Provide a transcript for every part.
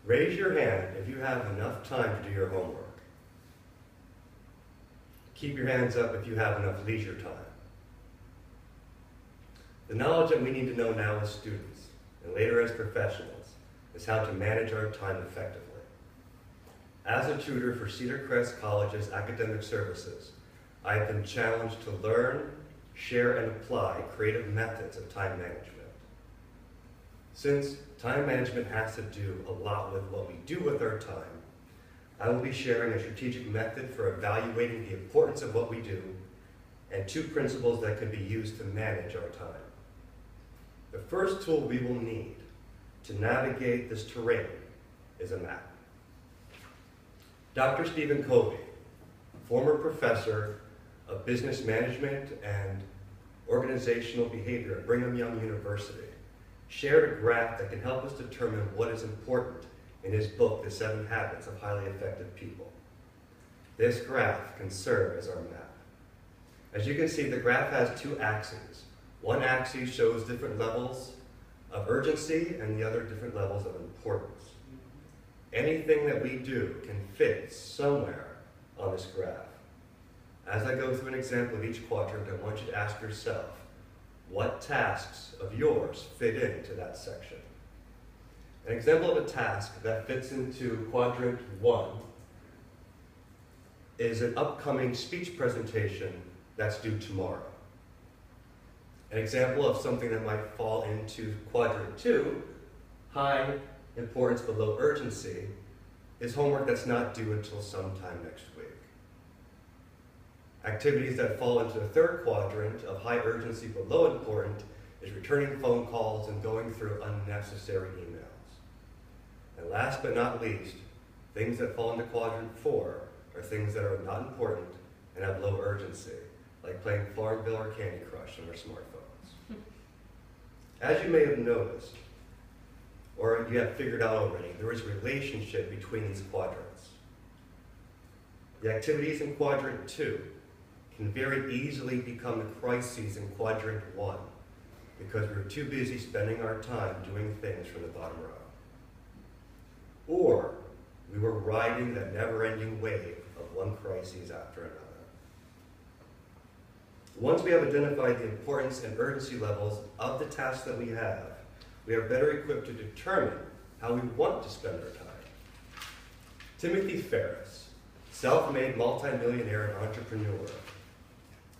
Raise your hand if you have enough time to do your homework. Keep your hands up if you have enough leisure time. The knowledge that we need to know now as students, and later as professionals, is how to manage our time effectively. As a tutor for Cedar Crest College's academic services, I have been challenged to learn, share, and apply creative methods of time management. Since time management has to do a lot with what we do with our time, I will be sharing a strategic method for evaluating the importance of what we do and 2 principles that can be used to manage our time. The first tool we will need to navigate this terrain is a map. Dr. Stephen Covey, former professor of business management and organizational behavior at Brigham Young University, shared a graph that can help us determine what is important in his book, The 7 Habits of Highly Effective People. This graph can serve as our map. As you can see, the graph has 2 axes. One axis shows different levels of urgency and the other different levels of importance. Anything that we do can fit somewhere on this graph. As I go through an example of each quadrant, I want you to ask yourself, what tasks of yours fit into that section? An example of a task that fits into quadrant 1 is an upcoming speech presentation that's due tomorrow. An example of something that might fall into quadrant 2, high importance but low urgency, is homework that's not due until sometime next week. Activities that fall into the 3rd quadrant of high urgency but low important is returning phone calls and going through unnecessary emails. And last but not least, things that fall into quadrant 4 are things that are not important and have low urgency, like playing Farmville or Candy Crush on our smartphones. As you may have noticed, or you have figured out already, there is a relationship between these quadrants. The activities in quadrant 2 can very easily become the crises in quadrant 1 because we're too busy spending our time doing things from the bottom row. Or we were riding that never-ending wave of one crisis after another. Once we have identified the importance and urgency levels of the tasks that we have, we are better equipped to determine how we want to spend our time. Timothy Ferriss, self-made multimillionaire and entrepreneur,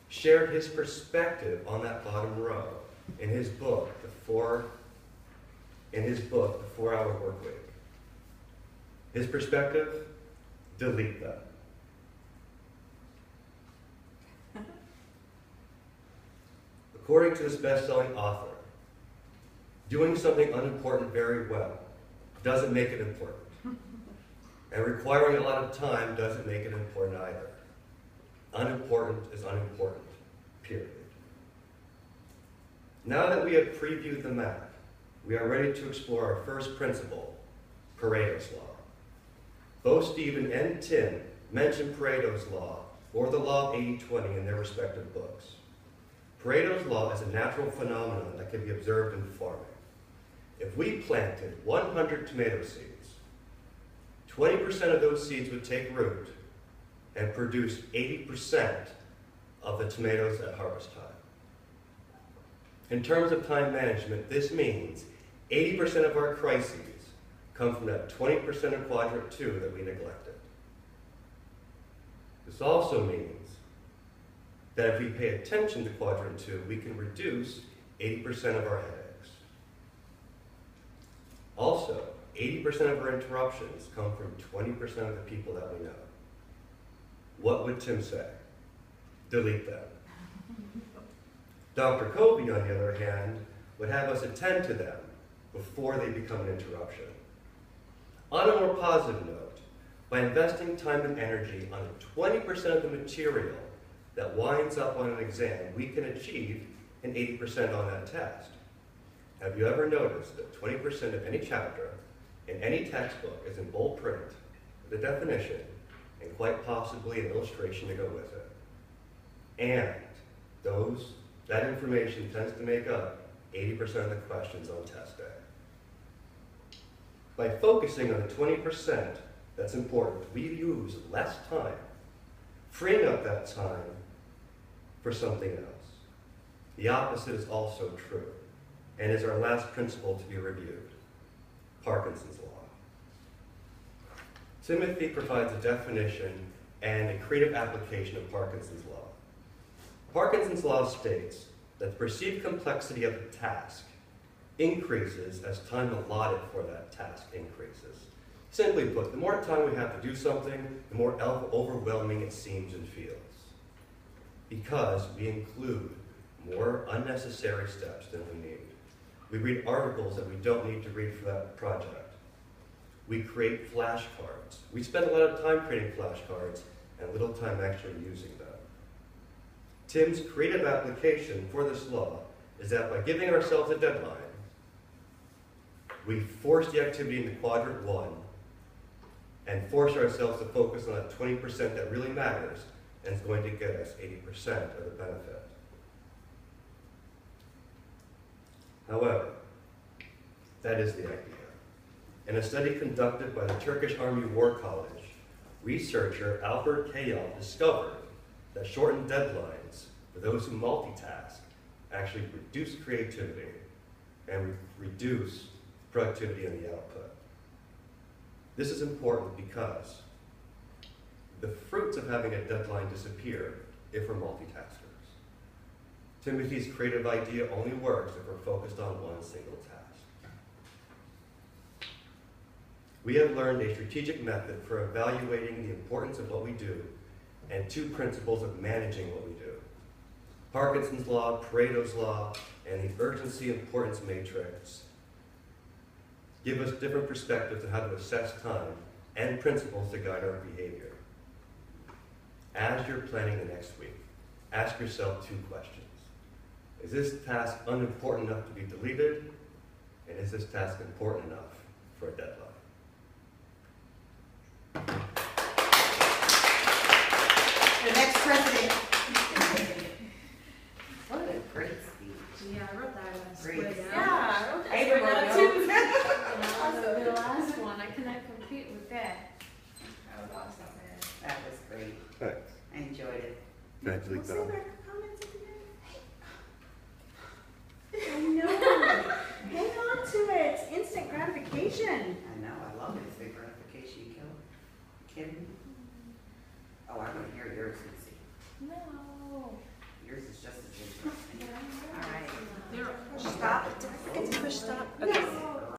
shared his perspective on that bottom row in his book, The 4-Hour Workweek. His perspective, delete them. According to this best-selling author, doing something unimportant very well doesn't make it important. And requiring a lot of time doesn't make it important either. Unimportant is unimportant, period. Now that we have previewed the map, we are ready to explore our first principle, Pareto's Law. Both Stephen and Tim mention Pareto's Law, or the Law of 80-20 in their respective books. Pareto's Law is a natural phenomenon that can be observed in farming. If we planted 100 tomato seeds, 20% of those seeds would take root and produce 80% of the tomatoes at harvest time. In terms of time management, this means 80% of our crises come from that 20% of quadrant 2 that we neglected. This also means that if we pay attention to quadrant 2, we can reduce 80% of our headaches. Also, 80% of our interruptions come from 20% of the people that we know. What would Tim say? Delete them. Dr. Covey, on the other hand, would have us attend to them before they become an interruption. On a more positive note, by investing time and energy on 20% of the material that winds up on an exam, we can achieve an 80% on that test. Have you ever noticed that 20% of any chapter in any textbook is in bold print, with a definition, and quite possibly an illustration to go with it? And that information tends to make up 80% of the questions on test day. By focusing on the 20% that's important, we use less time, freeing up that time for something else. The opposite is also true, and is our last principle to be reviewed, Parkinson's law. Timothy provides a definition and a creative application of Parkinson's law. Parkinson's law states that the perceived complexity of the task increases as time allotted for that task increases. Simply put, the more time we have to do something, the more overwhelming it seems and feels, because we include more unnecessary steps than we need. We read articles that we don't need to read for that project. We create flashcards. We spend a lot of time creating flashcards and little time actually using them. Tim's creative application for this law is that by giving ourselves a deadline, we force the activity into quadrant 1 and force ourselves to focus on that 20% that really matters and is going to get us 80% of the benefit. However, that is the idea. In a study conducted by the Turkish Army War College, researcher Albert Kayal discovered that shortened deadlines for those who multitask actually reduce creativity and reduce productivity in the output. This is important because the fruits of having a deadline disappear if we're multitaskers. Timothy's creative idea only works if we're focused on one single task. We have learned a strategic method for evaluating the importance of what we do and 2 principles of managing what we do. Parkinson's law, Pareto's law, and the urgency importance matrix give us different perspectives on how to assess time and principles to guide our behavior. As you're planning the next week, ask yourself 2 questions. Is this task unimportant enough to be deleted? And is this task important enough for a deadline? The next president. What a great speech. Yeah, I wrote that one. Great. Split Yeah, out. I wrote that. I wrote down that too. The last one, I cannot compete with that. That was awesome, man. That was great. Thanks. I enjoyed it. Angelique We'll Bell. save our comments at the end. I know. Hang on to it. It's instant gratification. I know, I love instant gratification. You kidding me?